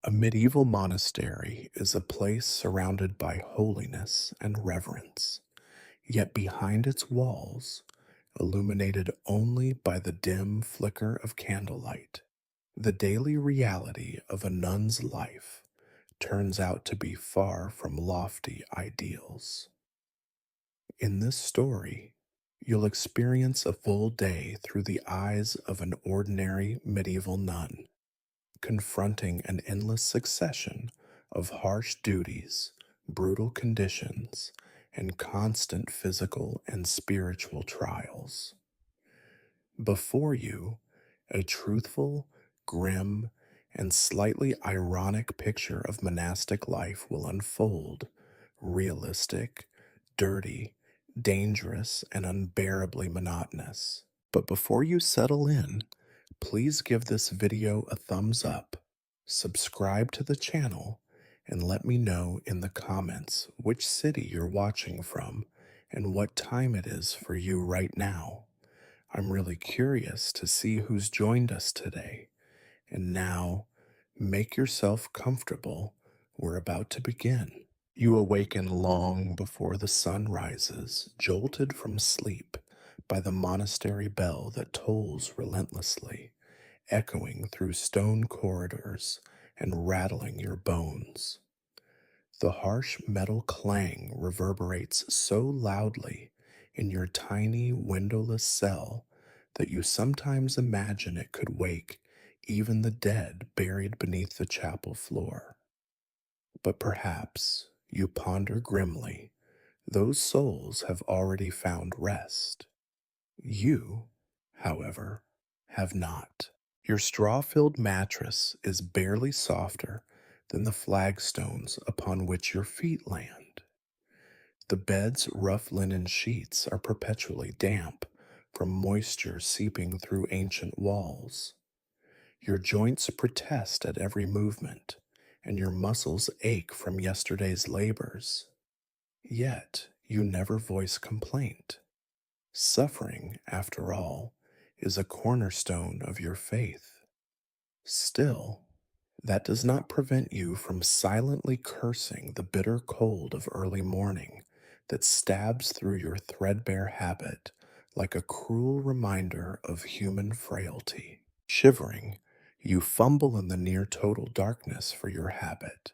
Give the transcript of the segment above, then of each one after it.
A medieval monastery is a place surrounded by holiness and reverence, yet behind its walls, illuminated only by the dim flicker of candlelight, the daily reality of a nun's life turns out to be far from lofty ideals. In this story, you'll experience a full day through the eyes of an ordinary medieval nun confronting an endless succession of harsh duties, brutal conditions, and constant physical and spiritual trials. Before you, a truthful, grim, and slightly ironic picture of monastic life will unfold, realistic, dirty, dangerous, and unbearably monotonous. But before you settle in, please give this video a thumbs up, subscribe to the channel, and let me know in the comments which city you're watching from and what time it is for you right now. I'm really curious to see who's joined us today. And now, make yourself comfortable. We're about to begin. You awaken long before the sun rises, jolted from sleep by the monastery bell that tolls relentlessly, echoing through stone corridors and rattling your bones. The harsh metal clang reverberates so loudly in your tiny windowless cell that you sometimes imagine it could wake even the dead buried beneath the chapel floor. But perhaps, you ponder grimly, those souls have already found rest. You, however, have not. Your straw filled mattress is barely softer than the flagstones upon which your feet land. The bed's rough linen sheets are perpetually damp from moisture seeping through ancient walls. Your joints protest at every movement, and your muscles ache from yesterday's labors. Yet you never voice complaint. Suffering, after all, is a cornerstone of your faith. Still, that does not prevent you from silently cursing the bitter cold of early morning that stabs through your threadbare habit like a cruel reminder of human frailty. Shivering, you fumble in the near total darkness for your habit.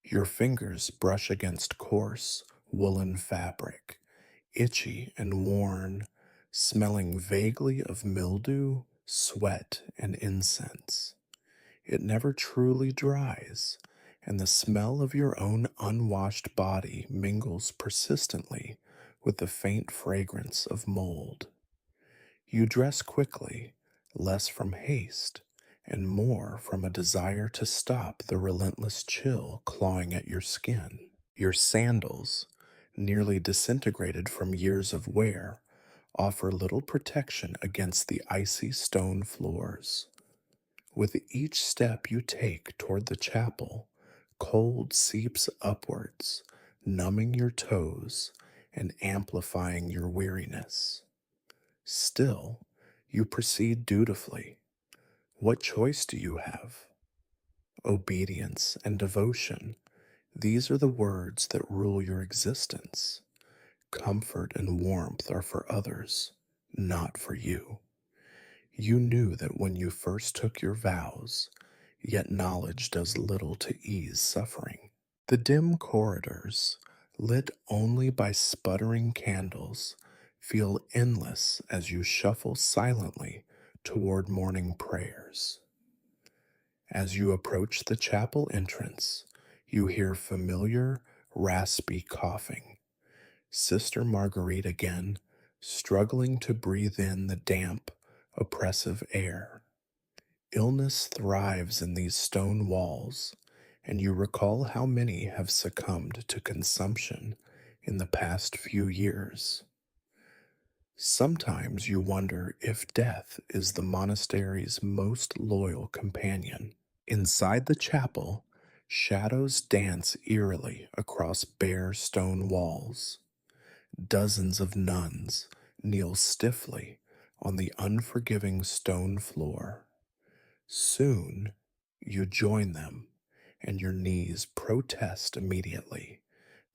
Your fingers brush against coarse, woolen fabric, itchy and worn, smelling vaguely of mildew, sweat, and incense. It never truly dries, and the smell of your own unwashed body mingles persistently with the faint fragrance of mold. You dress quickly, less from haste, and more from a desire to stop the relentless chill clawing at your skin. Your sandals, nearly disintegrated from years of wear, offer little protection against the icy stone floors. With each step you take toward the chapel, cold seeps upwards, numbing your toes and amplifying your weariness. Still, you proceed dutifully. What choice do you have? Obedience and devotion. These are the words that rule your existence. Comfort and warmth are for others, not for you. You knew that when you first took your vows, yet knowledge does little to ease suffering. The dim corridors, lit only by sputtering candles, feel endless as you shuffle silently toward morning prayers. As you approach the chapel entrance, you hear familiar, raspy coughing. Sister Marguerite again, struggling to breathe in the damp, oppressive air. Illness thrives in these stone walls, and you recall how many have succumbed to consumption in the past few years. Sometimes you wonder if death is the monastery's most loyal companion. Inside the chapel, shadows dance eerily across bare stone walls. Dozens of nuns kneel stiffly on the unforgiving stone floor. Soon, you join them, and your knees protest immediately,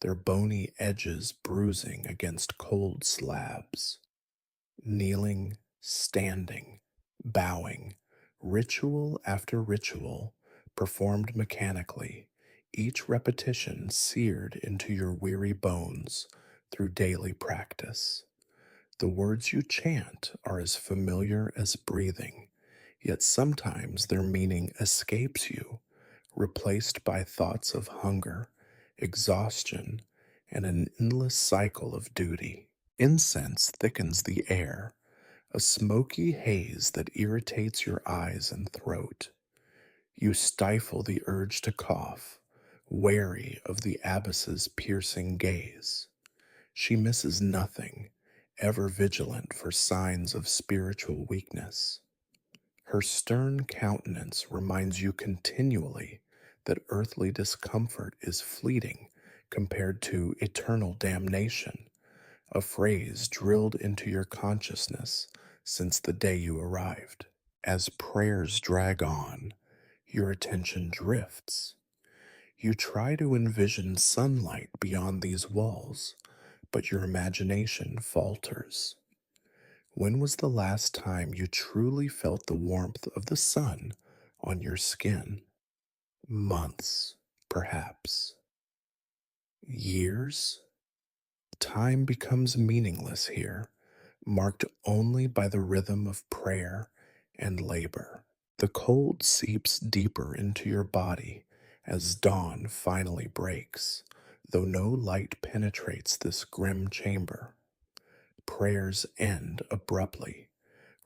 their bony edges bruising against cold slabs. Kneeling, standing, bowing, ritual after ritual, performed mechanically, each repetition seared into your weary bones through daily practice. The words you chant are as familiar as breathing, yet sometimes their meaning escapes you, replaced by thoughts of hunger, exhaustion, and an endless cycle of duty. Incense thickens the air, a smoky haze that irritates your eyes and throat. You stifle the urge to cough, wary of the abbess's piercing gaze. She misses nothing, ever vigilant for signs of spiritual weakness. Her stern countenance reminds you continually that earthly discomfort is fleeting compared to eternal damnation, a phrase drilled into your consciousness since the day you arrived. As prayers drag on, your attention drifts. You try to envision sunlight beyond these walls, but your imagination falters. When was the last time you truly felt the warmth of the sun on your skin? Months, perhaps. Years? Time becomes meaningless here, marked only by the rhythm of prayer and labor. The cold seeps deeper into your body as dawn finally breaks, though no light penetrates this grim chamber. Prayers end abruptly,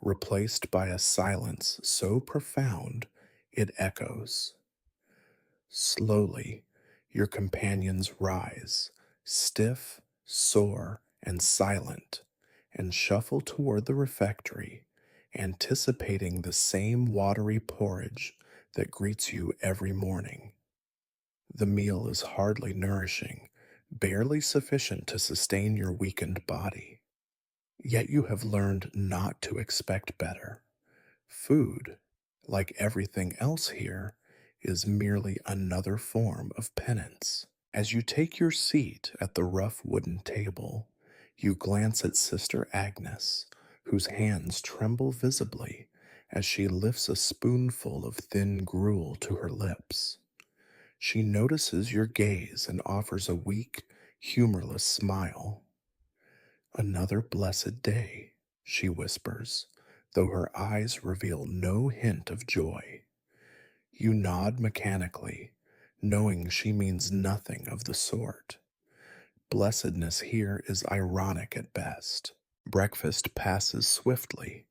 replaced by a silence so profound it echoes. Slowly, your companions rise, stiff, sore, and silent, and shuffle toward the refectory, anticipating the same watery porridge that greets you every morning. The meal is hardly nourishing, barely sufficient to sustain your weakened body. Yet you have learned not to expect better. Food, like everything else here, is merely another form of penance. As you take your seat at the rough wooden table, you glance at Sister Agnes, whose hands tremble visibly as she lifts a spoonful of thin gruel to her lips. She notices your gaze and offers a weak, humorless smile. "Another blessed day," she whispers, though her eyes reveal no hint of joy. You nod mechanically, knowing she means nothing of the sort. Blessedness here is ironic at best. Breakfast passes swiftly,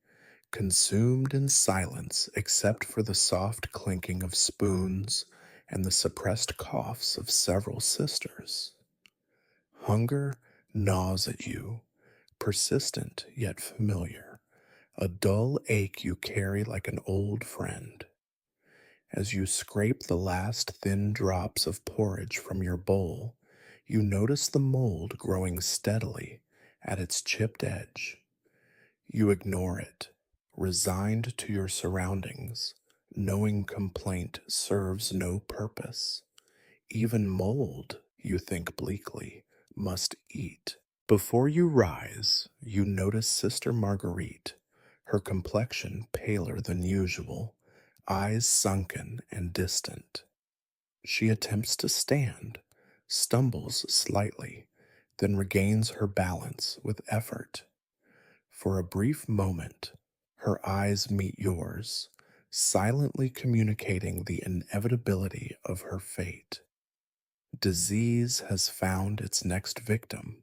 consumed in silence except for the soft clinking of spoons and the suppressed coughs of several sisters. Hunger gnaws at you, persistent yet familiar, a dull ache you carry like an old friend. As you scrape the last thin drops of porridge from your bowl, you notice the mold growing steadily at its chipped edge. You ignore it, resigned to your surroundings, knowing complaint serves no purpose. Even mold, you think bleakly, must eat. Before you rise, you notice Sister Marguerite, her complexion paler than usual, eyes sunken and distant. She attempts to stand, stumbles slightly, then regains her balance with effort. For a brief moment, her eyes meet yours, silently communicating the inevitability of her fate. Disease has found its next victim.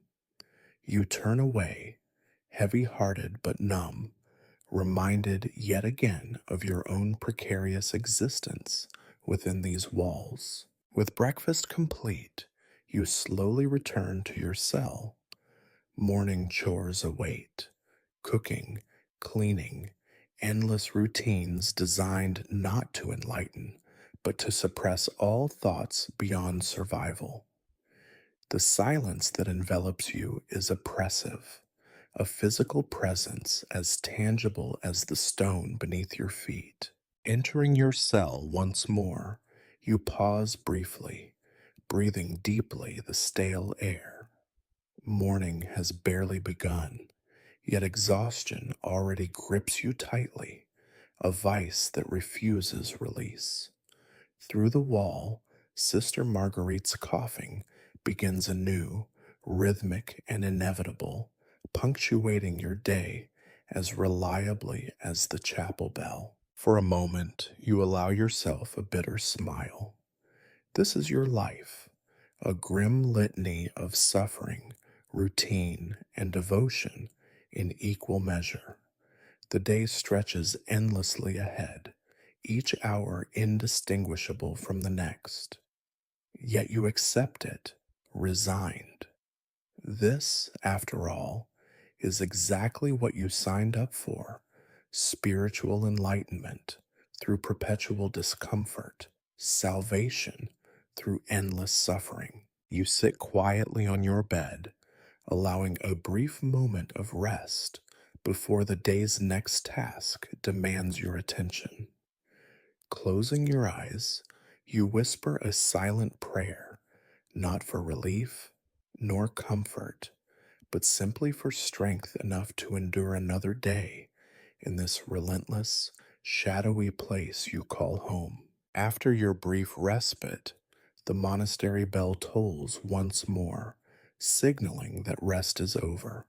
You turn away, heavy hearted but numb, reminded yet again of your own precarious existence within these walls. With breakfast complete, you slowly return to your cell. Morning chores await: cooking, cleaning, endless routines designed not to enlighten, but to suppress all thoughts beyond survival. The silence that envelops you is oppressive, a physical presence as tangible as the stone beneath your feet. Entering your cell once more, You pause briefly, breathing deeply the stale air. Morning has barely begun, yet exhaustion already grips you tightly, a vice that refuses release. Through the wall, Sister Marguerite's coughing begins anew, rhythmic and inevitable, punctuating your day as reliably as the chapel bell. For a moment, you allow yourself a bitter smile. This is your life, a grim litany of suffering, routine, and devotion in equal measure. The day stretches endlessly ahead, each hour indistinguishable from the next. Yet you accept it, resigned. This, after all, is exactly what you signed up for: spiritual enlightenment through perpetual discomfort, salvation through endless suffering. You sit quietly on your bed, allowing a brief moment of rest before the day's next task demands your attention. Closing your eyes, you whisper a silent prayer, not for relief nor comfort, but simply for strength enough to endure another day in this relentless, shadowy place you call home. After your brief respite, the monastery bell tolls once more, signaling that rest is over.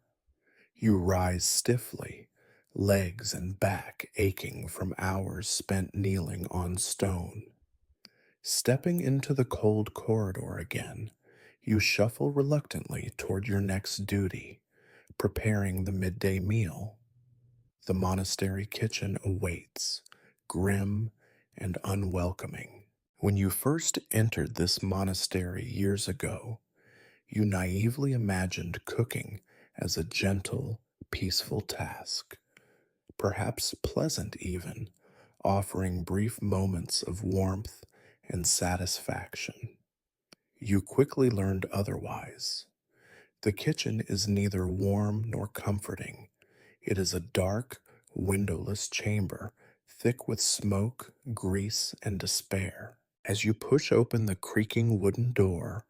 You rise stiffly, legs and back aching from hours spent kneeling on stone. Stepping into the cold corridor again, you shuffle reluctantly toward your next duty, preparing the midday meal. The monastery kitchen awaits, grim and unwelcoming. When you first entered this monastery years ago, you naively imagined cooking as a gentle, peaceful task, perhaps pleasant even, offering brief moments of warmth and satisfaction. You quickly learned otherwise. The kitchen is neither warm nor comforting. It is a dark, windowless chamber, thick with smoke, grease, and despair. As you push open the creaking wooden door,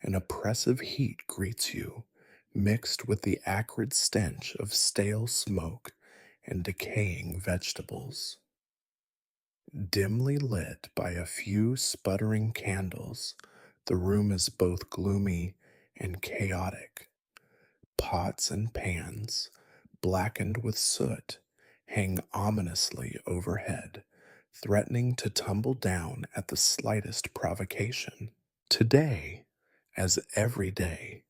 an oppressive heat greets you, mixed with the acrid stench of stale smoke and decaying vegetables. Dimly lit by a few sputtering candles, the room is both gloomy and chaotic. Pots and pans, blackened with soot, hang ominously overhead, threatening to tumble down at the slightest provocation. Today, as every day,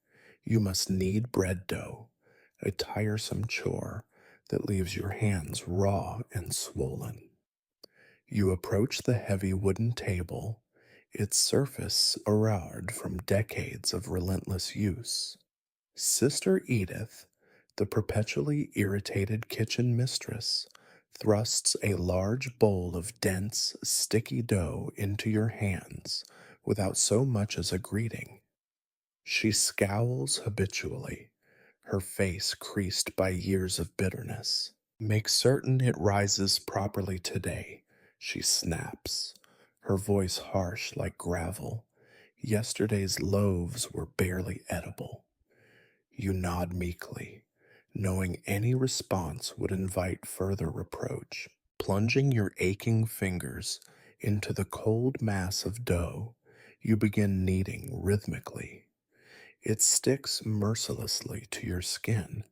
you must knead bread dough, a tiresome chore that leaves your hands raw and swollen. You approach the heavy wooden table, its surface eroded from decades of relentless use. Sister Edith, the perpetually irritated kitchen mistress, thrusts a large bowl of dense, sticky dough into your hands without so much as a greeting. She scowls habitually, her face creased by years of bitterness. Make certain it rises properly today, she snaps, her voice harsh like gravel. Yesterday's loaves were barely edible. You nod meekly, knowing any response would invite further reproach. Plunging your aching fingers into the cold mass of dough, you begin kneading rhythmically. It sticks mercilessly to your skin,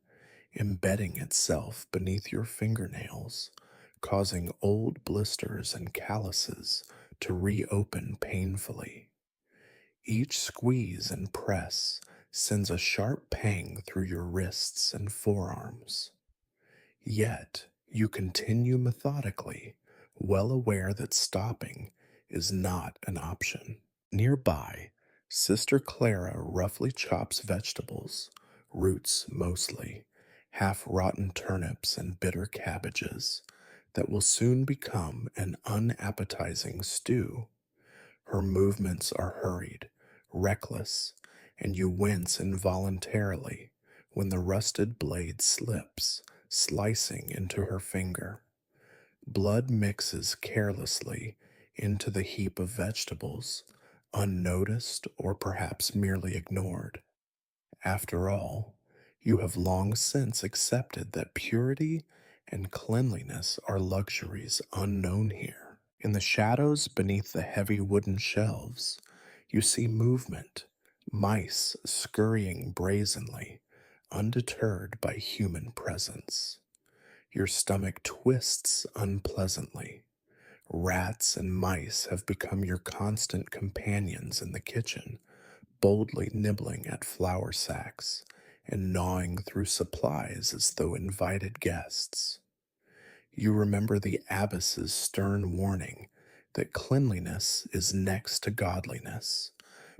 embedding itself beneath your fingernails, causing old blisters and calluses to reopen painfully. Each squeeze and press sends a sharp pang through your wrists and forearms. Yet you continue methodically, well aware that stopping is not an option. Nearby, Sister Clara roughly chops vegetables, roots mostly, half-rotten turnips and bitter cabbages, that will soon become an unappetizing stew. Her movements are hurried, reckless, and you wince involuntarily when the rusted blade slips, slicing into her finger. Blood mixes carelessly into the heap of vegetables, unnoticed or perhaps merely ignored. After all, you have long since accepted that purity and cleanliness are luxuries unknown here. In the shadows beneath the heavy wooden shelves, you see movement, mice scurrying brazenly, undeterred by human presence. Your stomach twists unpleasantly. Rats and mice have become your constant companions in the kitchen, boldly nibbling at flour sacks and gnawing through supplies as though invited guests. You remember the abbess's stern warning that cleanliness is next to godliness,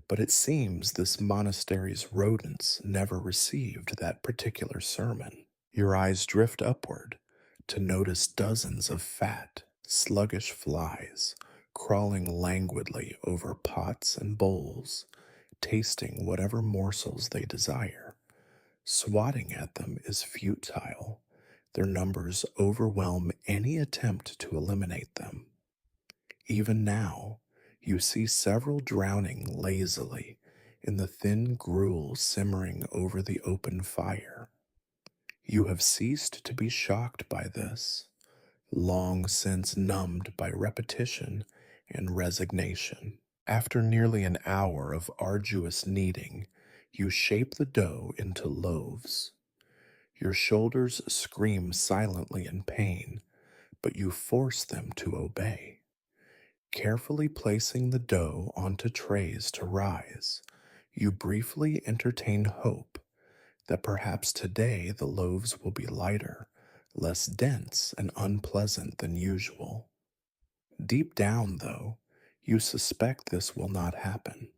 but it seems this monastery's rodents never received that particular sermon. Your eyes drift upward to notice dozens of fat, sluggish flies crawling languidly over pots and bowls, tasting whatever morsels they desire. Swatting at them is futile. Their numbers overwhelm any attempt to eliminate them. Even now, you see several drowning lazily in the thin gruel simmering over the open fire. You have ceased to be shocked by this, long since numbed by repetition and resignation. After nearly an hour of arduous kneading, you shape the dough into loaves. Your shoulders scream silently in pain, but you force them to obey. Carefully placing the dough onto trays to rise, you briefly entertain hope that perhaps today the loaves will be lighter, less dense and unpleasant than usual. Deep down, though, you suspect this will not happen.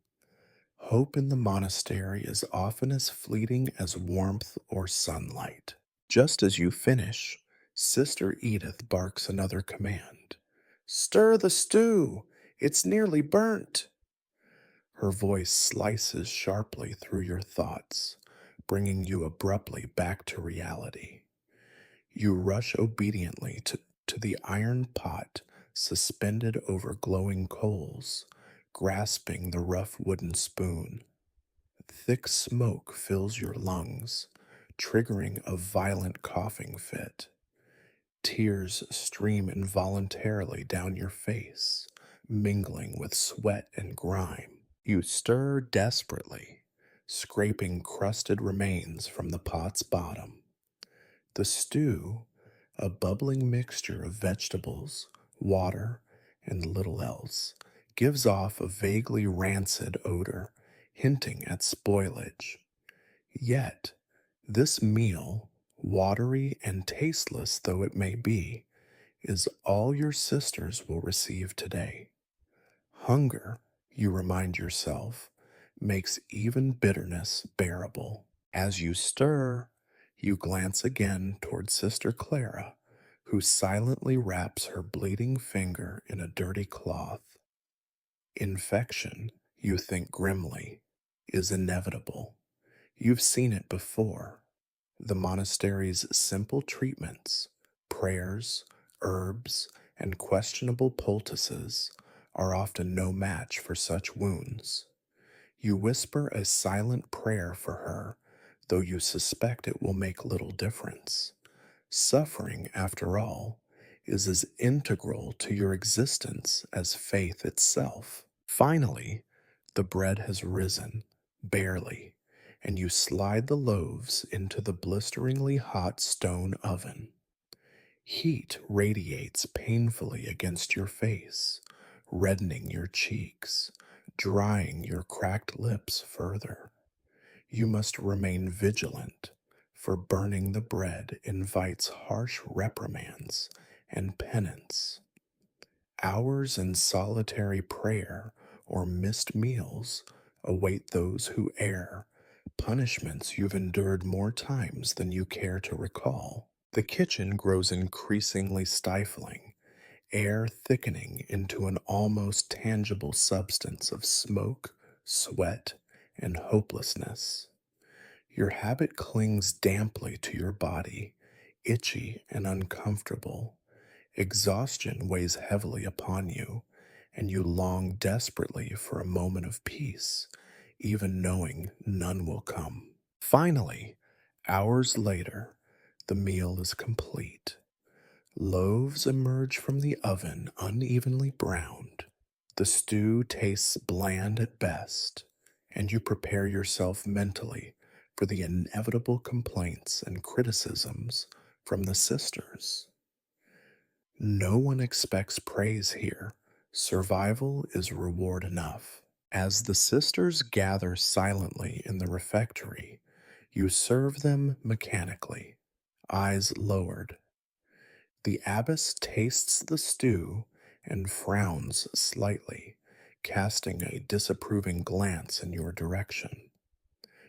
Hope in the monastery is often as fleeting as warmth or sunlight. Just as you finish, Sister Edith barks another command. Stir the stew! It's nearly burnt! Her voice slices sharply through your thoughts, bringing you abruptly back to reality. You rush obediently to the iron pot suspended over glowing coals, grasping the rough wooden spoon. Thick smoke fills your lungs, triggering a violent coughing fit. Tears stream involuntarily down your face, mingling with sweat and grime. You stir desperately, scraping crusted remains from the pot's bottom. The stew, a bubbling mixture of vegetables, water, and little else, gives off a vaguely rancid odor, hinting at spoilage. Yet, this meal, watery and tasteless though it may be, is all your sisters will receive today. Hunger, you remind yourself, makes even bitterness bearable. As you stir, you glance again toward Sister Clara, who silently wraps her bleeding finger in a dirty cloth. Infection, you think grimly, is inevitable. You've seen it before. The monastery's simple treatments, prayers, herbs, and questionable poultices are often no match for such wounds. You whisper a silent prayer for her, though you suspect it will make little difference. Suffering, after all, is as integral to your existence as faith itself. Finally, the bread has risen, barely, and you slide the loaves into the blisteringly hot stone oven. Heat radiates painfully against your face, reddening your cheeks, drying your cracked lips further. You must remain vigilant, for burning the bread invites harsh reprimands and penance. Hours in solitary prayer or missed meals await those who err, punishments you've endured more times than you care to recall. The kitchen grows increasingly stifling, air thickening into an almost tangible substance of smoke, sweat, and hopelessness. Your habit clings damply to your body, itchy and uncomfortable. Exhaustion weighs heavily upon you, and you long desperately for a moment of peace, even knowing none will come. Finally, hours later, the meal is complete. Loaves emerge from the oven unevenly browned. The stew tastes bland at best, and you prepare yourself mentally for the inevitable complaints and criticisms from the sisters. No one expects praise here. Survival is reward enough. As the sisters gather silently in the refectory, you serve them mechanically, eyes lowered. The abbess tastes the stew and frowns slightly, casting a disapproving glance in your direction.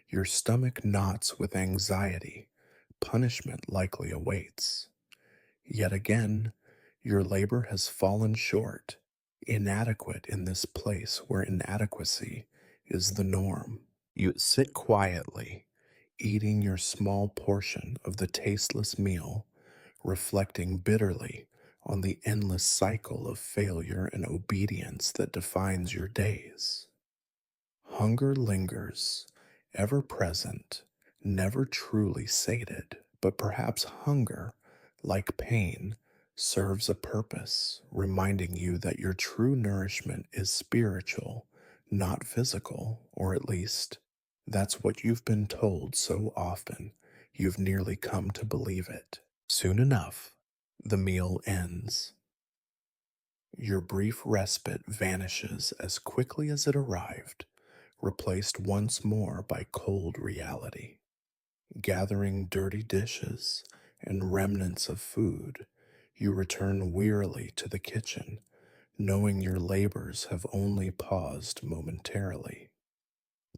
Your stomach knots with anxiety. Punishment likely awaits. Yet again, your labor has fallen short, inadequate in this place where inadequacy is the norm. You sit quietly, eating your small portion of the tasteless meal, reflecting bitterly on the endless cycle of failure and obedience that defines your days. Hunger lingers, ever present, never truly sated, but perhaps hunger, like pain, serves a purpose, reminding you that your true nourishment is spiritual, not physical, or at least that's what you've been told so often you've nearly come to believe it. Soon enough, the meal ends. Your brief respite vanishes as quickly as it arrived, replaced once more by cold reality. Gathering dirty dishes and remnants of food, you return wearily to the kitchen, knowing your labors have only paused momentarily.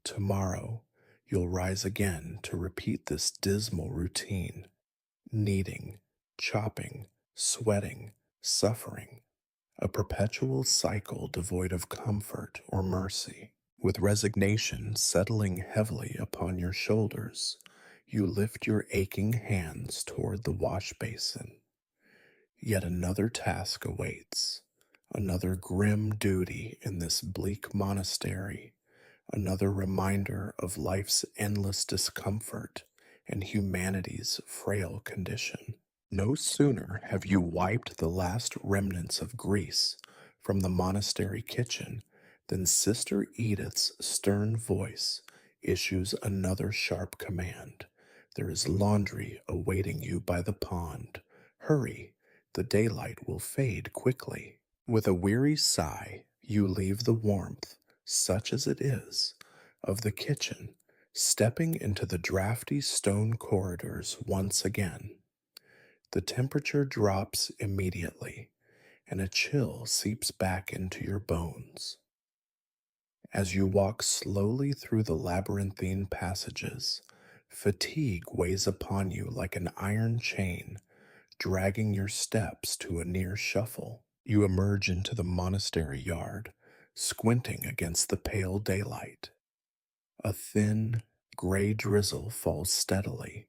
Tomorrow, you'll rise again to repeat this dismal routine, kneading, chopping, sweating, suffering, a perpetual cycle devoid of comfort or mercy. With resignation settling heavily upon your shoulders, you lift your aching hands toward the wash basin. Yet another task awaits, another grim duty in this bleak monastery, another reminder of life's endless discomfort and humanity's frail condition. No sooner have you wiped the last remnants of grease from the monastery kitchen than Sister Edith's stern voice issues another sharp command. There is laundry awaiting you by the pond. Hurry, the daylight will fade quickly. With a weary sigh, you leave the warmth, such as it is, of the kitchen, stepping into the drafty stone corridors once again. The temperature drops immediately, and a chill seeps back into your bones. As you walk slowly through the labyrinthine passages, fatigue weighs upon you like an iron chain, dragging your steps to a near shuffle. You emerge into the monastery yard, squinting against the pale daylight. A thin, gray drizzle falls steadily,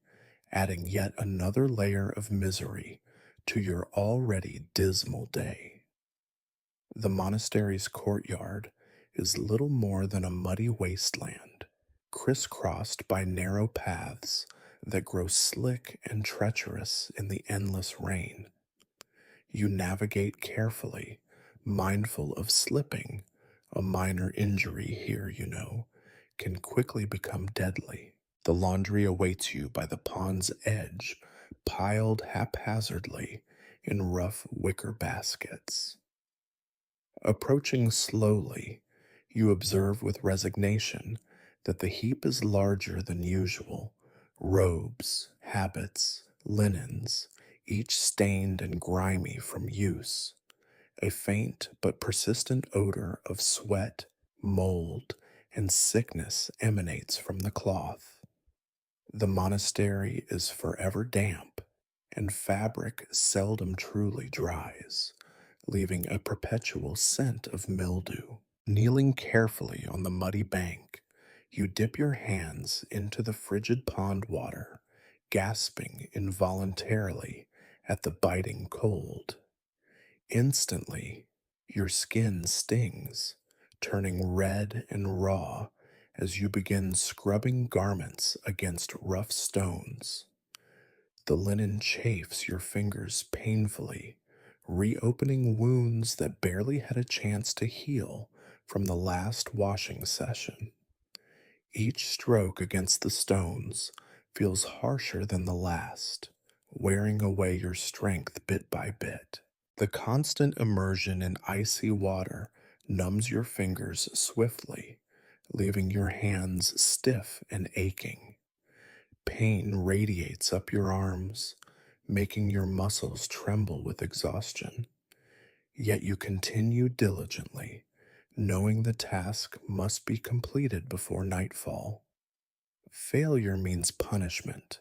adding yet another layer of misery to your already dismal day. The monastery's courtyard is little more than a muddy wasteland, crisscrossed by narrow paths that grow slick and treacherous in the endless rain. You navigate carefully, mindful of slipping. A minor injury here, can quickly become deadly. The laundry awaits you by the pond's edge, piled haphazardly in rough wicker baskets. Approaching slowly, you observe with resignation that the heap is larger than usual. Robes, habits, linens, each stained and grimy from use. A faint but persistent odor of sweat, mold, and sickness emanates from the cloth. The monastery is forever damp, and fabric seldom truly dries, leaving a perpetual scent of mildew. Kneeling carefully on the muddy bank, you dip your hands into the frigid pond water, gasping involuntarily at the biting cold. Instantly, Your skin stings, turning red and raw as you begin scrubbing garments against rough stones. The linen chafes your fingers painfully, reopening wounds that barely had a chance to heal from the last washing session. Each stroke against the stones feels harsher than the last, wearing away your strength bit by bit. The constant immersion in icy water numbs your fingers swiftly, leaving your hands stiff and aching. Pain radiates up your arms, making your muscles tremble with exhaustion. Yet you continue diligently, knowing the task must be completed before nightfall. Failure means punishment,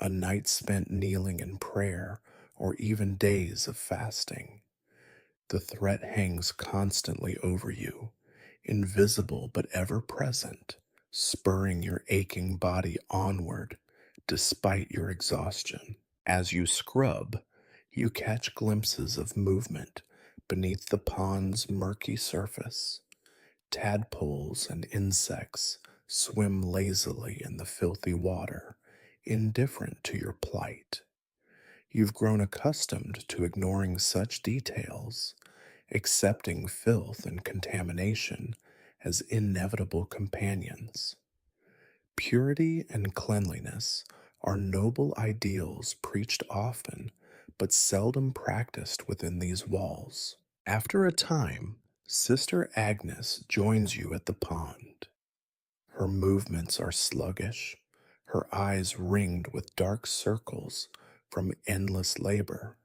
a night spent kneeling in prayer, or even days of fasting. The threat hangs constantly over you, invisible but ever present, spurring your aching body onward despite your exhaustion. As you scrub, you catch glimpses of movement beneath the pond's murky surface. Tadpoles and insects swim lazily in the filthy water, indifferent to your plight. You've grown accustomed to ignoring such details, accepting filth and contamination as inevitable companions. Purity and cleanliness are noble ideals preached often, but seldom practiced within these walls. After a time, Sister Agnes joins you at the pond. Her movements are sluggish, her eyes ringed with dark circles from endless labor.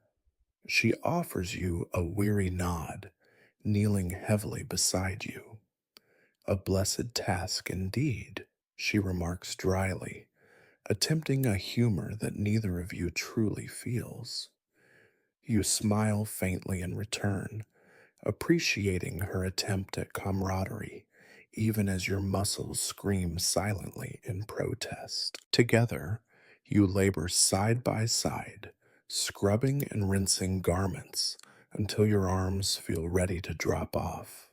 She offers you a weary nod, kneeling heavily beside you. A blessed task indeed, she remarks dryly, attempting a humor that neither of you truly feels. You smile faintly in return, appreciating her attempt at camaraderie, even as your muscles scream silently in protest. Together, you labor side by side, scrubbing and rinsing garments until your arms feel ready to drop off.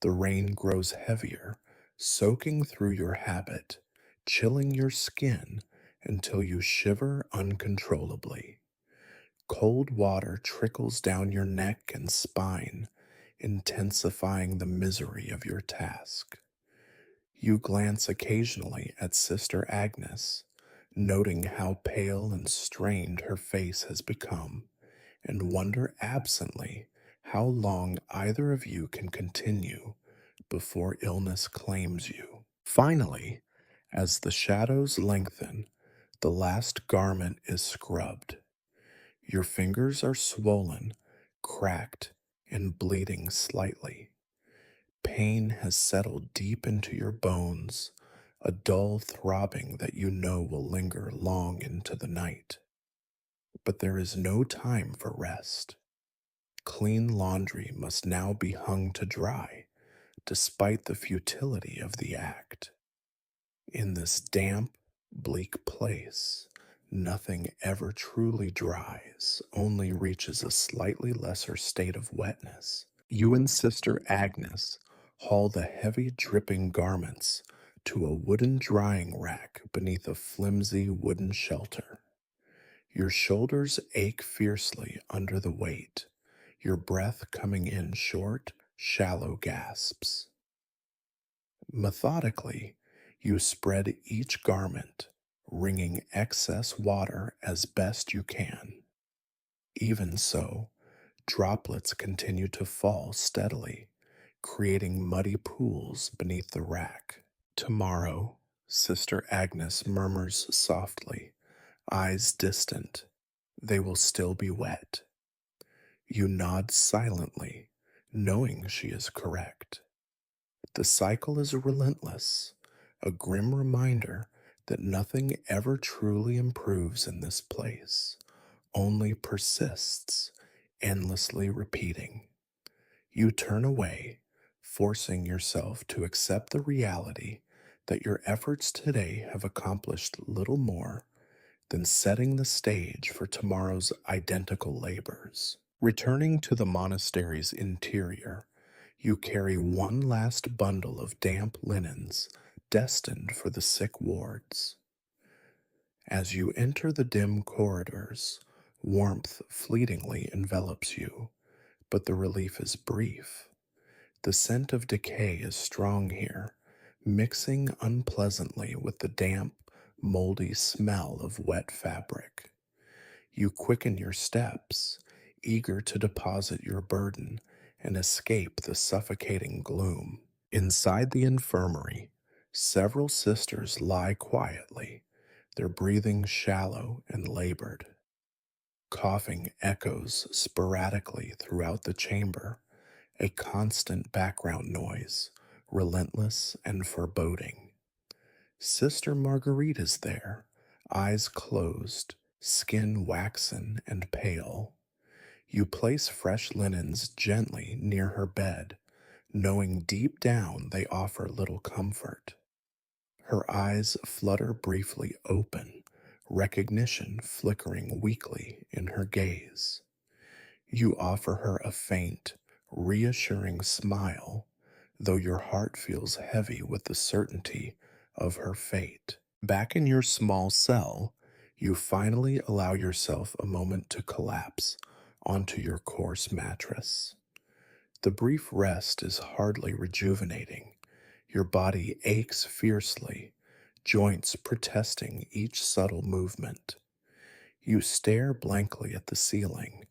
The rain grows heavier, soaking through your habit, chilling your skin until you shiver uncontrollably. Cold water trickles down your neck and spine, intensifying the misery of your task. You glance occasionally at Sister Agnes, noting how pale and strained her face has become, and wonder absently how long either of you can continue before illness claims you. Finally, as the shadows lengthen, the last garment is scrubbed. Your fingers are swollen, cracked, and bleeding slightly. Pain has settled deep into your bones, a dull throbbing that you know will linger long into the night. But there is no time for rest. Clean laundry must now be hung to dry, despite the futility of the act. In this damp, bleak place, nothing ever truly dries, only reaches a slightly lesser state of wetness. You and Sister Agnes haul the heavy, dripping garments to a wooden drying rack beneath a flimsy wooden shelter. Your shoulders ache fiercely under the weight, your breath coming in short, shallow gasps. Methodically, you spread each garment, wringing excess water as best you can. Even so, droplets continue to fall steadily, creating muddy pools beneath the rack. Tomorrow, Sister Agnes murmurs softly, eyes distant, they will still be wet. You nod silently, knowing she is correct. The cycle is relentless, a grim reminder that nothing ever truly improves in this place, only persists, endlessly repeating. You turn away, forcing yourself to accept the reality that your efforts today have accomplished little more than setting the stage for tomorrow's identical labors. Returning to the monastery's interior, you carry one last bundle of damp linens destined for the sick wards. As you enter the dim corridors, warmth fleetingly envelops you, but the relief is brief. The scent of decay is strong here, mixing unpleasantly with the damp, moldy smell of wet fabric. You quicken your steps, eager to deposit your burden and escape the suffocating gloom. Inside the infirmary, several sisters lie quietly, their breathing shallow and labored. Coughing echoes sporadically throughout the chamber, a constant background noise, relentless and foreboding. Sister Marguerite is there, eyes closed, skin waxen and pale. You place fresh linens gently near her bed, knowing deep down they offer little comfort. Her eyes flutter briefly open, recognition flickering weakly in her gaze. You offer her a faint, reassuring smile, though your heart feels heavy with the certainty of her fate. Back in your small cell, you finally allow yourself a moment to collapse onto your coarse mattress. The brief rest is hardly rejuvenating. Your body aches fiercely, joints protesting each subtle movement. You stare blankly at the ceiling,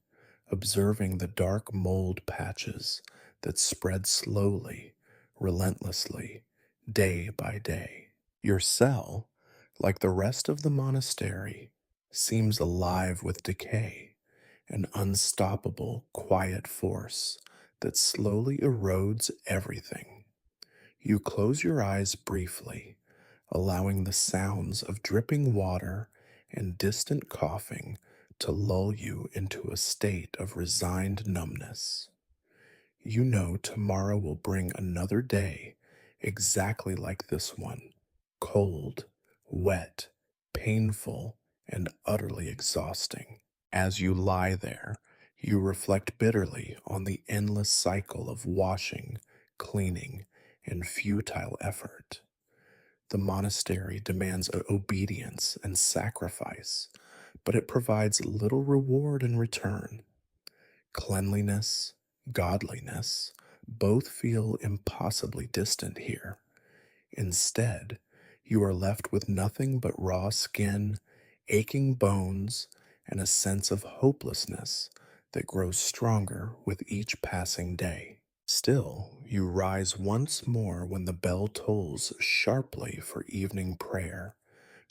observing the dark mold patches that spread slowly, relentlessly, day by day. Your cell, like the rest of the monastery, seems alive with decay, an unstoppable, quiet force that slowly erodes everything. You close your eyes briefly, allowing the sounds of dripping water and distant coughing to lull you into a state of resigned numbness. You know tomorrow will bring another day exactly like this one, cold, wet, painful, and utterly exhausting. As you lie there, you reflect bitterly on the endless cycle of washing, cleaning, and futile effort. The monastery demands obedience and sacrifice, but it provides little reward in return. Cleanliness, godliness, both feel impossibly distant here. Instead, you are left with nothing but raw skin, aching bones, and a sense of hopelessness that grows stronger with each passing day. Still, you rise once more when the bell tolls sharply for evening prayer,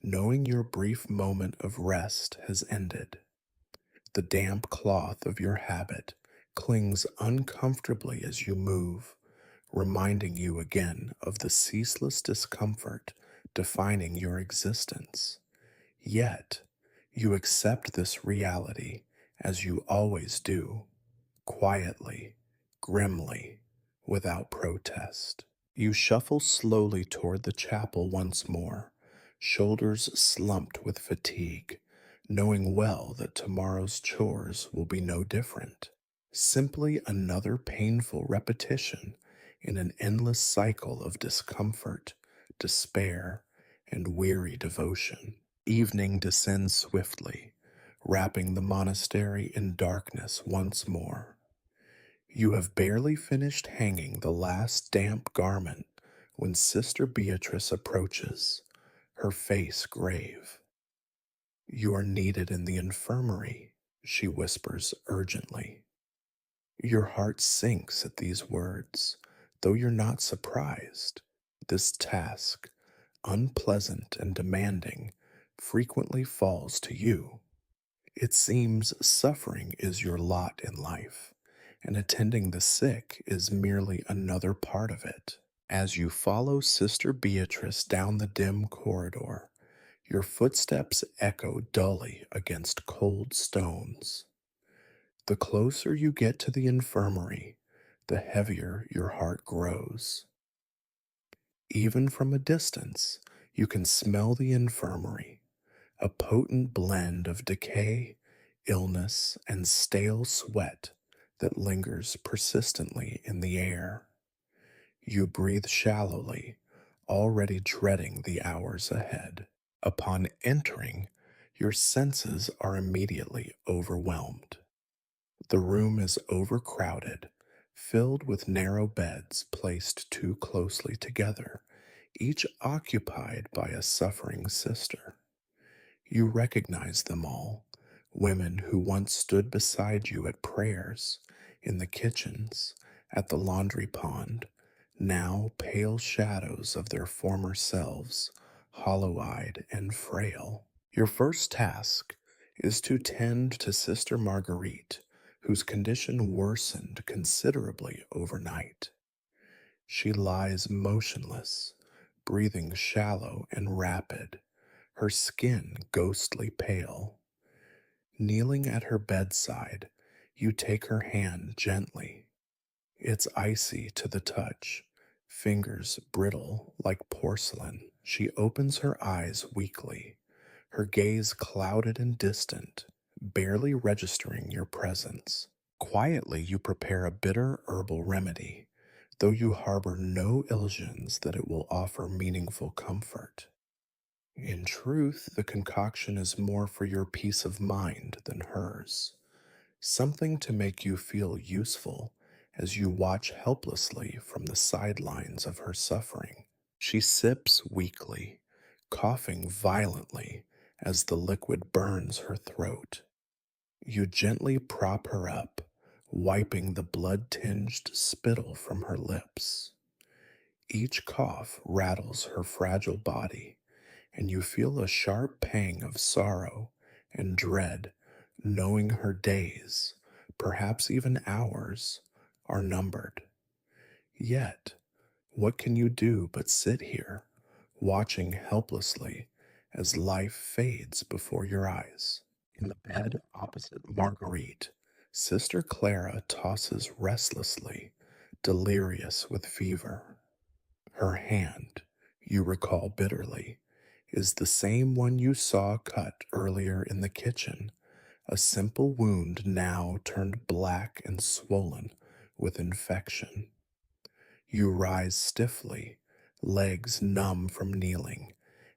knowing your brief moment of rest has ended. The damp cloth of your habit clings uncomfortably as you move, reminding you again of the ceaseless discomfort defining your existence. Yet, you accept this reality as you always do, quietly, grimly, without protest. You shuffle slowly toward the chapel once more, shoulders slumped with fatigue, knowing well that tomorrow's chores will be no different. Simply another painful repetition in an endless cycle of discomfort, despair, and weary devotion. Evening descends swiftly, wrapping the monastery in darkness once more. You have barely finished hanging the last damp garment when Sister Beatrice approaches, her face grave. "You are needed in the infirmary," she whispers urgently. Your heart sinks at these words, though you're not surprised. This task, unpleasant and demanding, frequently falls to you. It seems suffering is your lot in life, and attending the sick is merely another part of it. As you follow Sister Beatrice down the dim corridor, your footsteps echo dully against cold stones. The closer you get to the infirmary, the heavier your heart grows. Even from a distance, you can smell the infirmary, a potent blend of decay, illness, and stale sweat that lingers persistently in the air. You breathe shallowly, already dreading the hours ahead. Upon entering, your senses are immediately overwhelmed. The room is overcrowded, filled with narrow beds placed too closely together, each occupied by a suffering sister. You recognize them all, women who once stood beside you at prayers, in the kitchens, at the laundry pond, now pale shadows of their former selves, hollow eyed and frail. Your first task is to tend to Sister Marguerite, whose condition worsened considerably overnight. She lies motionless, breathing shallow and rapid, her skin ghostly pale. Kneeling at her bedside, you take her hand gently. It's icy to the touch, fingers brittle like porcelain. She opens her eyes weakly, her gaze clouded and distant, barely registering your presence. Quietly, you prepare a bitter herbal remedy, though you harbor no illusions that it will offer meaningful comfort. In truth, the concoction is more for your peace of mind than hers, something to make you feel useful as you watch helplessly from the sidelines of her suffering. She sips weakly, coughing violently as the liquid burns her throat. You gently prop her up, wiping the blood-tinged spittle from her lips. Each cough rattles her fragile body, and you feel a sharp pang of sorrow and dread, knowing her days, perhaps even hours, are numbered. Yet, what can you do but sit here, watching helplessly as life fades before your eyes? In the bed opposite Marguerite, Sister Clara tosses restlessly, delirious with fever. Her hand, you recall bitterly, is the same one you saw cut earlier in the kitchen, a simple wound now turned black and swollen with infection. You rise stiffly, legs numb from kneeling,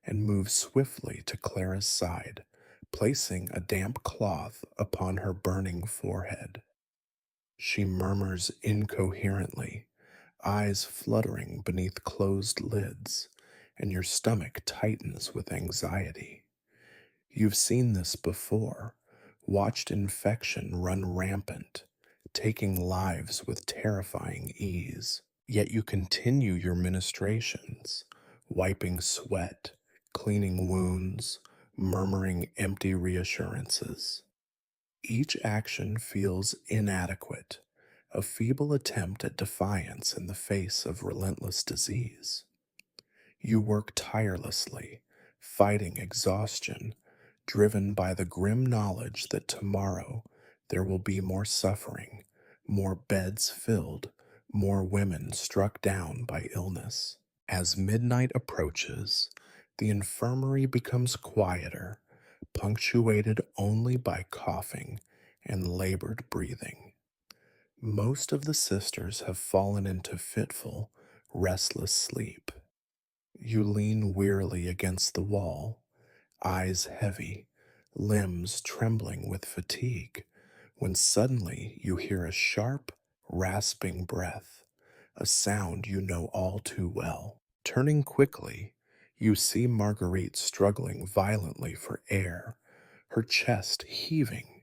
and move swiftly to Clara's side, placing a damp cloth upon her burning forehead. She murmurs incoherently, eyes fluttering beneath closed lids, and your stomach tightens with anxiety. You've seen this before, watched infection run rampant, taking lives with terrifying ease. Yet you continue your ministrations, wiping sweat, cleaning wounds, murmuring empty reassurances. Each action feels inadequate, a feeble attempt at defiance in the face of relentless disease. You work tirelessly, fighting exhaustion, driven by the grim knowledge that tomorrow there will be more suffering, more beds filled, more women struck down by illness. As midnight approaches, the infirmary becomes quieter, punctuated only by coughing and labored breathing. Most of the sisters have fallen into fitful, restless sleep. You lean wearily against the wall, eyes heavy, limbs trembling with fatigue, when suddenly you hear a sharp, rasping breath, a sound you know all too well. Turning quickly, you see Marguerite struggling violently for air, her chest heaving.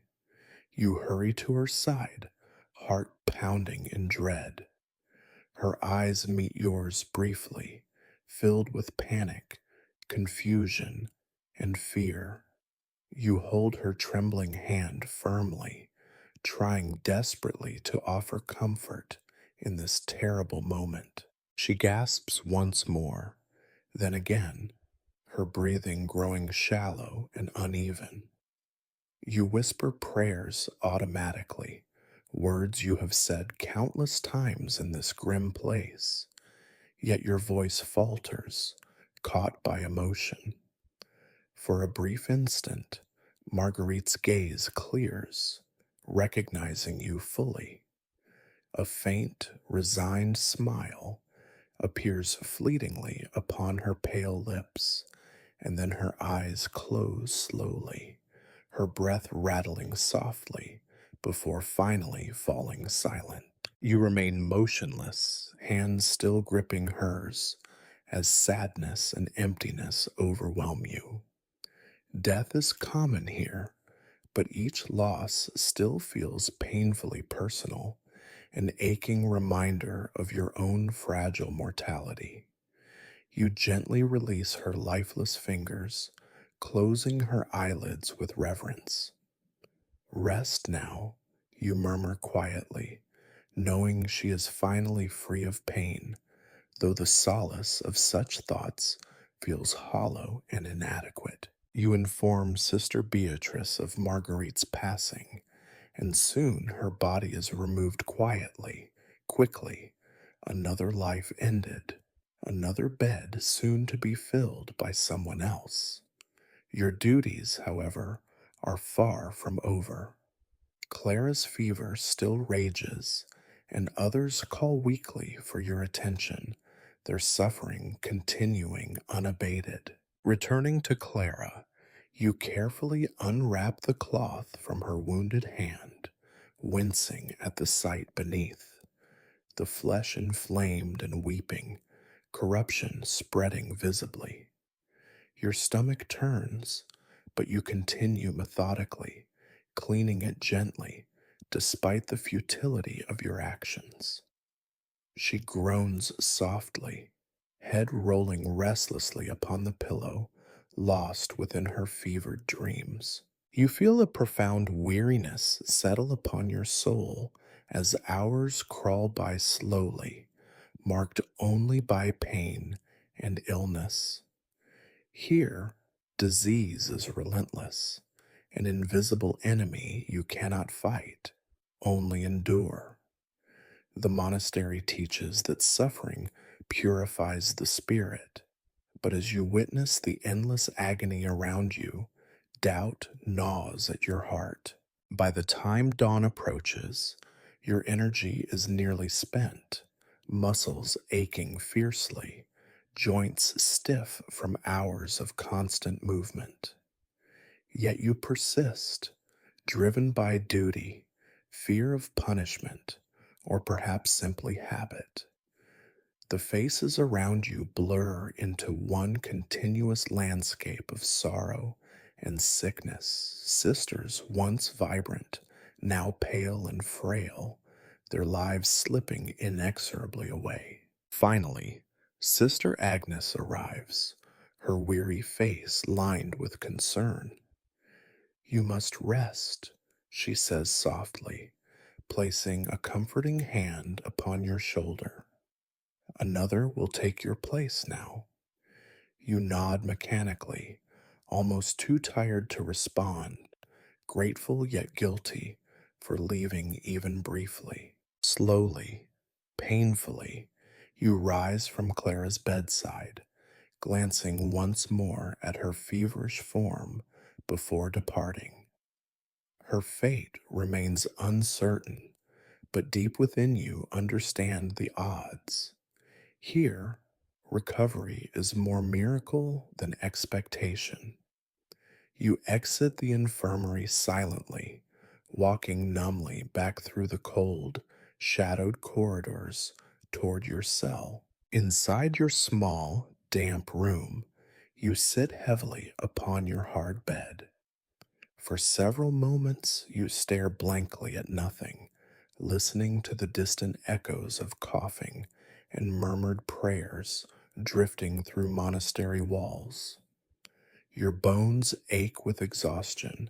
You hurry to her side, heart pounding in dread. Her eyes meet yours briefly, filled with panic, confusion, and fear. You hold her trembling hand firmly, trying desperately to offer comfort in this terrible moment. She gasps once more, then again, her breathing growing shallow and uneven. You whisper prayers automatically, words you have said countless times in this grim place, yet your voice falters, caught by emotion. For a brief instant, Marguerite's gaze clears, recognizing you fully. A faint, resigned smile appears fleetingly upon her pale lips, and then her eyes close slowly, her breath rattling softly before finally falling silent. You remain motionless, hands still gripping hers, as sadness and emptiness overwhelm you. Death is common here, but each loss still feels painfully personal, an aching reminder of your own fragile mortality. You gently release her lifeless fingers, closing her eyelids with reverence. Rest now, you murmur quietly, knowing she is finally free of pain, though the solace of such thoughts feels hollow and inadequate. You inform Sister Beatrice of Marguerite's passing, and soon her body is removed quietly, quickly. Another life ended, another bed soon to be filled by someone else. Your duties, however, are far from over. Clara's fever still rages, and others call weekly for your attention, their suffering continuing unabated. Returning to Clara, you carefully unwrap the cloth from her wounded hand, wincing at the sight beneath. The flesh inflamed and weeping, corruption spreading visibly. Your stomach turns, but you continue methodically, cleaning it gently, despite the futility of your actions. She groans softly, head rolling restlessly upon the pillow, lost within her fevered dreams. You feel a profound weariness settle upon your soul as hours crawl by slowly, marked only by pain and illness. Here, disease is relentless, an invisible enemy you cannot fight, only endure. The monastery teaches that suffering purifies the spirit, but as you witness the endless agony around you, doubt gnaws at your heart. By the time dawn approaches, your energy is nearly spent, muscles aching fiercely, joints stiff from hours of constant movement. Yet you persist, driven by duty, fear of punishment, or perhaps simply habit. The faces around you blur into one continuous landscape of sorrow and sickness. Sisters once vibrant, now pale and frail, their lives slipping inexorably away. Finally, Sister Agnes arrives, her weary face lined with concern. "You must rest," she says softly, placing a comforting hand upon your shoulder. "Another will take your place now." You nod mechanically, almost too tired to respond, grateful yet guilty for leaving even briefly. Slowly, painfully, you rise from Clara's bedside, glancing once more at her feverish form before departing. Her fate remains uncertain, but deep within you understand the odds. Here, recovery is more miracle than expectation. You exit the infirmary silently, walking numbly back through the cold, shadowed corridors toward your cell. Inside your small, damp room, you sit heavily upon your hard bed. For several moments, you stare blankly at nothing, listening to the distant echoes of coughing and murmured prayers drifting through monastery walls. Your bones ache with exhaustion,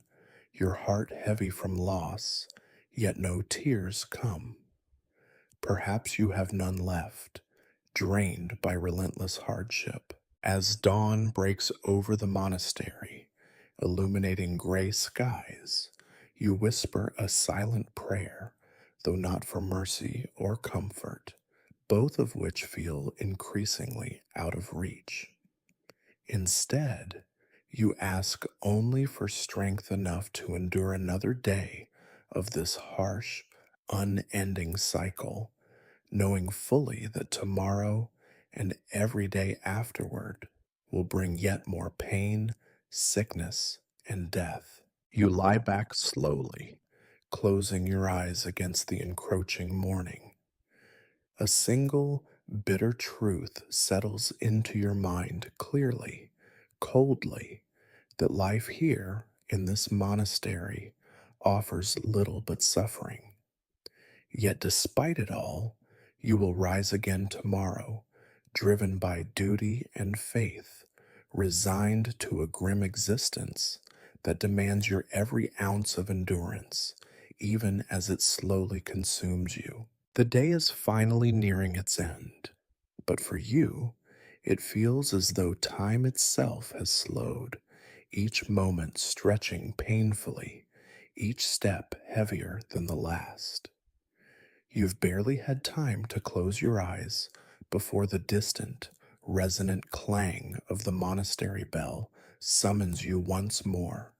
your heart heavy from loss, yet no tears come. Perhaps you have none left, drained by relentless hardship. As dawn breaks over the monastery, illuminating gray skies, you whisper a silent prayer, though not for mercy or comfort, both of which feel increasingly out of reach. Instead, You ask only for strength enough to endure another day of this harsh, unending cycle, knowing fully that tomorrow and every day afterward will bring yet more pain, sickness, and death. You lie back slowly, closing your eyes against the encroaching morning. A single bitter truth settles into your mind clearly, coldly, that life here in this monastery offers little but suffering. Yet despite it all, you will rise again tomorrow, driven by duty and faith, resigned to a grim existence that demands your every ounce of endurance, even as it slowly consumes you. The day is finally nearing its end, but for you, it feels as though time itself has slowed, each moment stretching painfully, each step heavier than the last. You've barely had time to close your eyes before the distant, resonant clang of the monastery bell summons you once more,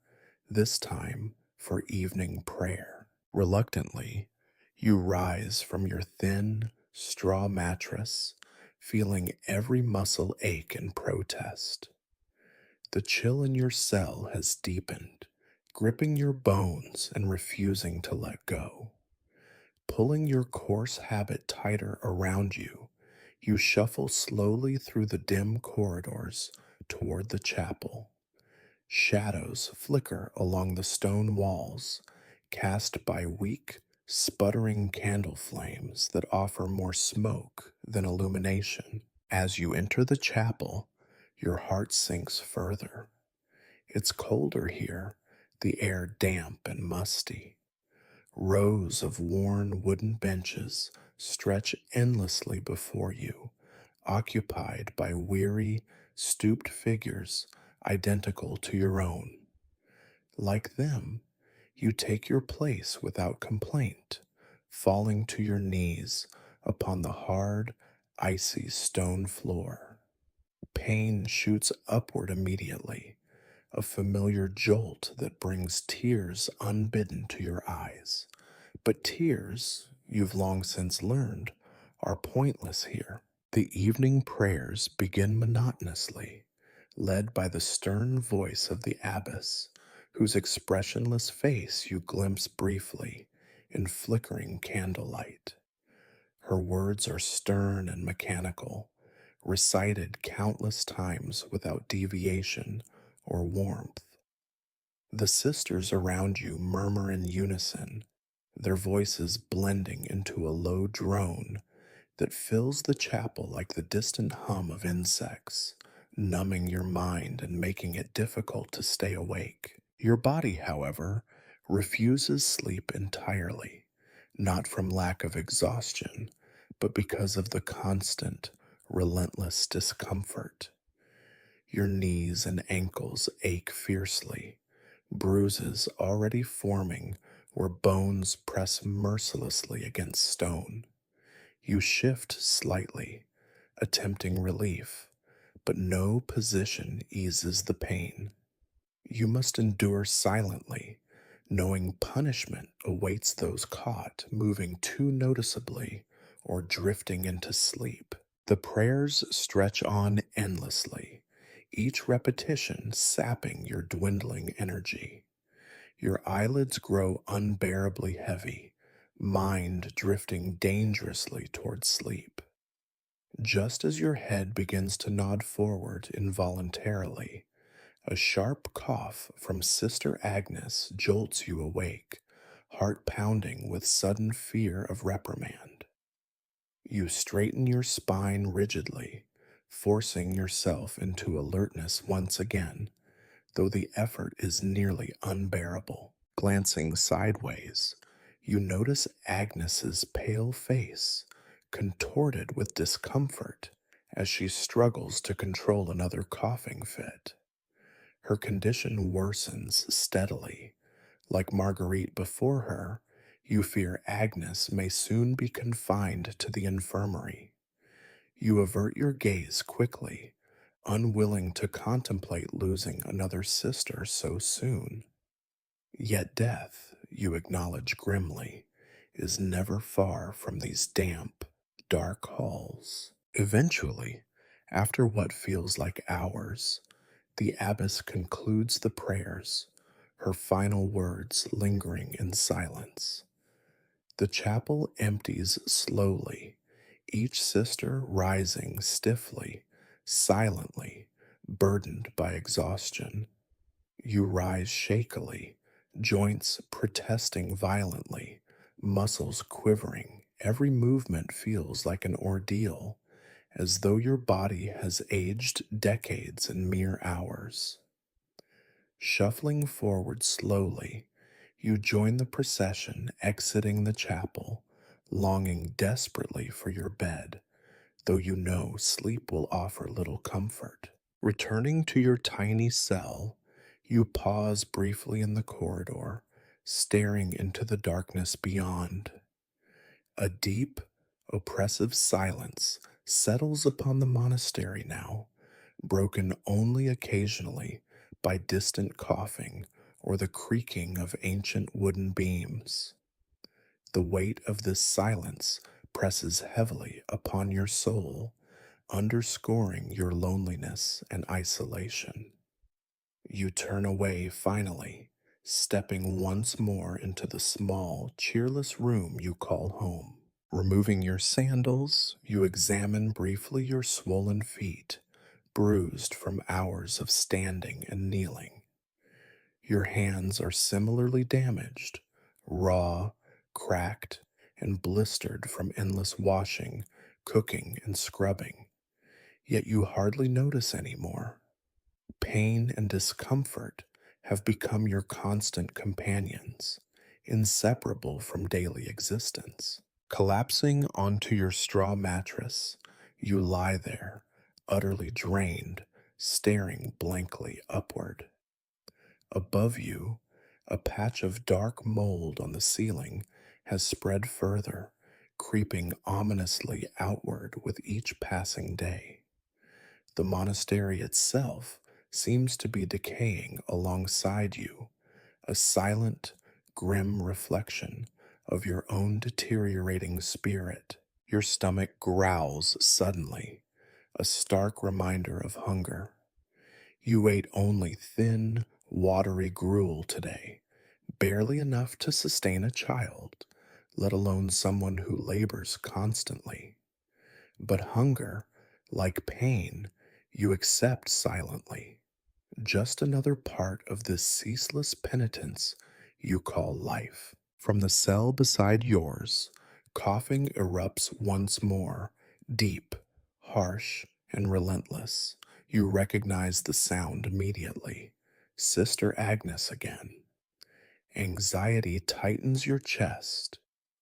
this time for evening prayer. Reluctantly, you rise from your thin, straw mattress, feeling every muscle ache in protest. The chill in your cell has deepened, gripping your bones and refusing to let go. Pulling your coarse habit tighter around you, you shuffle slowly through the dim corridors toward the chapel. Shadows flicker along the stone walls, cast by weak, sputtering candle flames that offer more smoke than illumination. As you enter the chapel, your heart sinks further. It's colder here, the air damp and musty. Rows of worn wooden benches stretch endlessly before you, occupied by weary, stooped figures identical to your own. Like them, you take your place without complaint, falling to your knees upon the hard, icy stone floor. Pain shoots upward immediately, a familiar jolt that brings tears unbidden to your eyes. But tears, you've long since learned, are pointless here. The evening prayers begin monotonously, led by the stern voice of the abbess, whose expressionless face you glimpse briefly in flickering candlelight. Her words are stern and mechanical, recited countless times without deviation or warmth. The sisters around you murmur in unison, their voices blending into a low drone that fills the chapel like the distant hum of insects, numbing your mind and making it difficult to stay awake. Your body, however, refuses sleep entirely, not from lack of exhaustion, but because of the constant, relentless discomfort. Your knees and ankles ache fiercely, bruises already forming where bones press mercilessly against stone. You shift slightly, attempting relief, but no position eases the pain. You must endure silently, knowing punishment awaits those caught moving too noticeably or drifting into sleep. The prayers stretch on endlessly, each repetition sapping your dwindling energy. Your eyelids grow unbearably heavy, mind drifting dangerously toward sleep. Just as your head begins to nod forward involuntarily, a sharp cough from Sister Agnes jolts you awake, heart pounding with sudden fear of reprimand. You straighten your spine rigidly, forcing yourself into alertness once again, though the effort is nearly unbearable. Glancing sideways, you notice Agnes's pale face, contorted with discomfort as she struggles to control another coughing fit. Her condition worsens steadily. Like Marguerite before her, you fear Agnes may soon be confined to the infirmary. You avert your gaze quickly, unwilling to contemplate losing another sister so soon. Yet death, you acknowledge grimly, is never far from these damp, dark halls. Eventually, after what feels like hours, the abbess concludes the prayers, her final words lingering in silence. The chapel empties slowly, each sister rising stiffly, silently, burdened by exhaustion. You rise shakily, joints protesting violently, muscles quivering. Every movement feels like an ordeal, as though your body has aged decades in mere hours. Shuffling forward slowly, you join the procession exiting the chapel, longing desperately for your bed, though you know sleep will offer little comfort. Returning to your tiny cell, you pause briefly in the corridor, staring into the darkness beyond. A deep, oppressive silence settles upon the monastery now, broken only occasionally by distant coughing or the creaking of ancient wooden beams. The weight of this silence presses heavily upon your soul, underscoring your loneliness and isolation. You turn away finally, stepping once more into the small, cheerless room you call home. Removing your sandals, you examine briefly your swollen feet, bruised from hours of standing and kneeling. Your hands are similarly damaged, raw, cracked, and blistered from endless washing, cooking, and scrubbing. Yet you hardly notice anymore. Pain and discomfort have become your constant companions, inseparable from daily existence. Collapsing onto your straw mattress, you lie there, utterly drained, staring blankly upward. Above you, a patch of dark mold on the ceiling has spread further, creeping ominously outward with each passing day. The monastery itself seems to be decaying alongside you, a silent, grim reflection of your own deteriorating spirit. Your stomach growls suddenly, a stark reminder of hunger. You ate only thin, watery gruel today, barely enough to sustain a child, let alone someone who labors constantly. But hunger, like pain, you accept silently. Just another part of this ceaseless penitence you call life. From the cell beside yours, coughing erupts once more, deep, harsh, and relentless. You recognize the sound immediately. Sister Agnes again. Anxiety tightens your chest,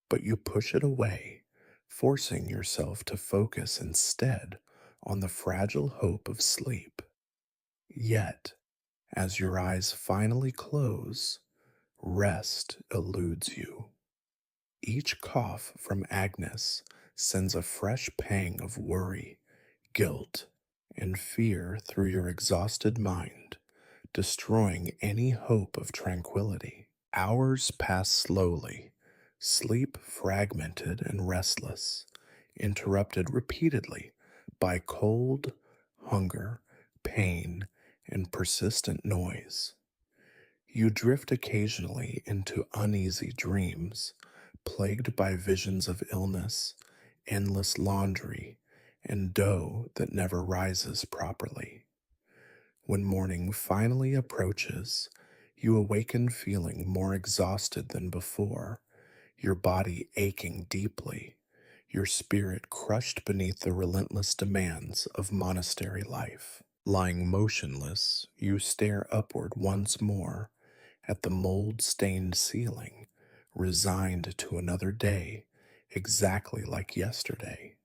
but you push it away, forcing yourself to focus instead on the fragile hope of sleep. Yet, as your eyes finally close, rest eludes you. Each cough from Agnes sends a fresh pang of worry, guilt, and fear through your exhausted mind, destroying any hope of tranquility. Hours pass slowly, sleep fragmented and restless, interrupted repeatedly by cold, hunger, pain, and persistent noise. You drift occasionally into uneasy dreams, plagued by visions of illness, endless laundry, and dough that never rises properly. When morning finally approaches, you awaken feeling more exhausted than before, your body aching deeply, your spirit crushed beneath the relentless demands of monastery life. Lying motionless, you stare upward once more at the mold stained ceiling, resigned to another day, exactly like yesterday.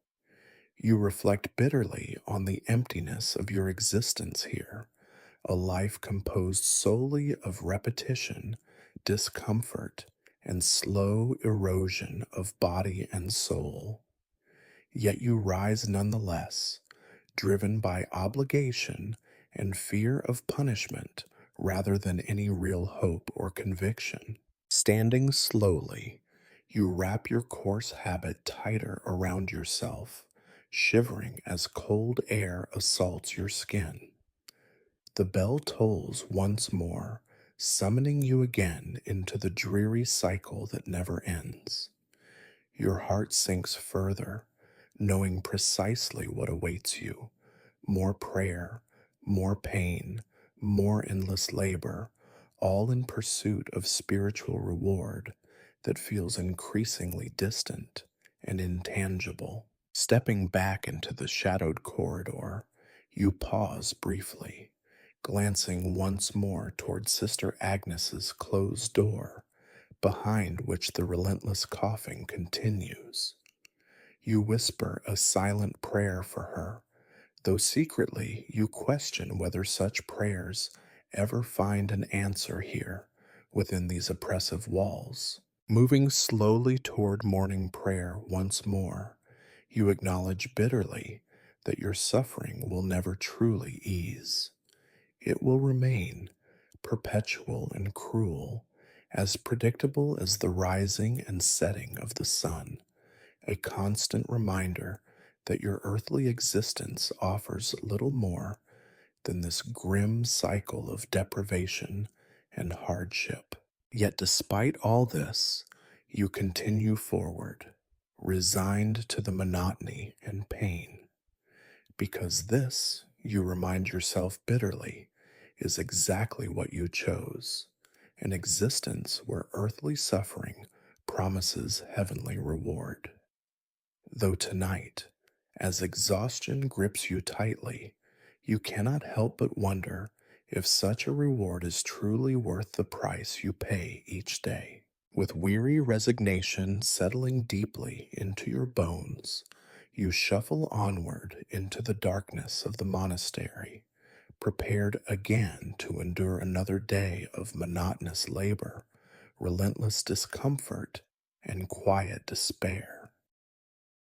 You reflect bitterly on the emptiness of your existence here, a life composed solely of repetition, discomfort, and slow erosion of body and soul. Yet you rise nonetheless, driven by obligation and fear of punishment rather than any real hope or conviction. Standing slowly, you wrap your coarse habit tighter around yourself, shivering as cold air assaults your skin. The bell tolls once more, summoning you again into the dreary cycle that never ends. Your heart sinks further, knowing precisely what awaits you: more prayer, more pain, more endless labor, all in pursuit of spiritual reward that feels increasingly distant and intangible. Stepping back into the shadowed corridor, you pause briefly, glancing once more toward Sister Agnes's closed door, behind which the relentless coughing continues. You whisper a silent prayer for her, though secretly you question whether such prayers ever find an answer here within these oppressive walls. Moving slowly toward morning prayer once more, you acknowledge bitterly that your suffering will never truly ease. It will remain perpetual and cruel, as predictable as the rising and setting of the sun, a constant reminder that your earthly existence offers little more than this grim cycle of deprivation and hardship. Yet, despite all this, you continue forward, resigned to the monotony and pain, because this, you remind yourself bitterly, is exactly what you chose: an existence where earthly suffering promises heavenly reward. Though tonight, as exhaustion grips you tightly, you cannot help but wonder if such a reward is truly worth the price you pay each day. With weary resignation settling deeply into your bones, you shuffle onward into the darkness of the monastery, prepared again to endure another day of monotonous labor, relentless discomfort, and quiet despair.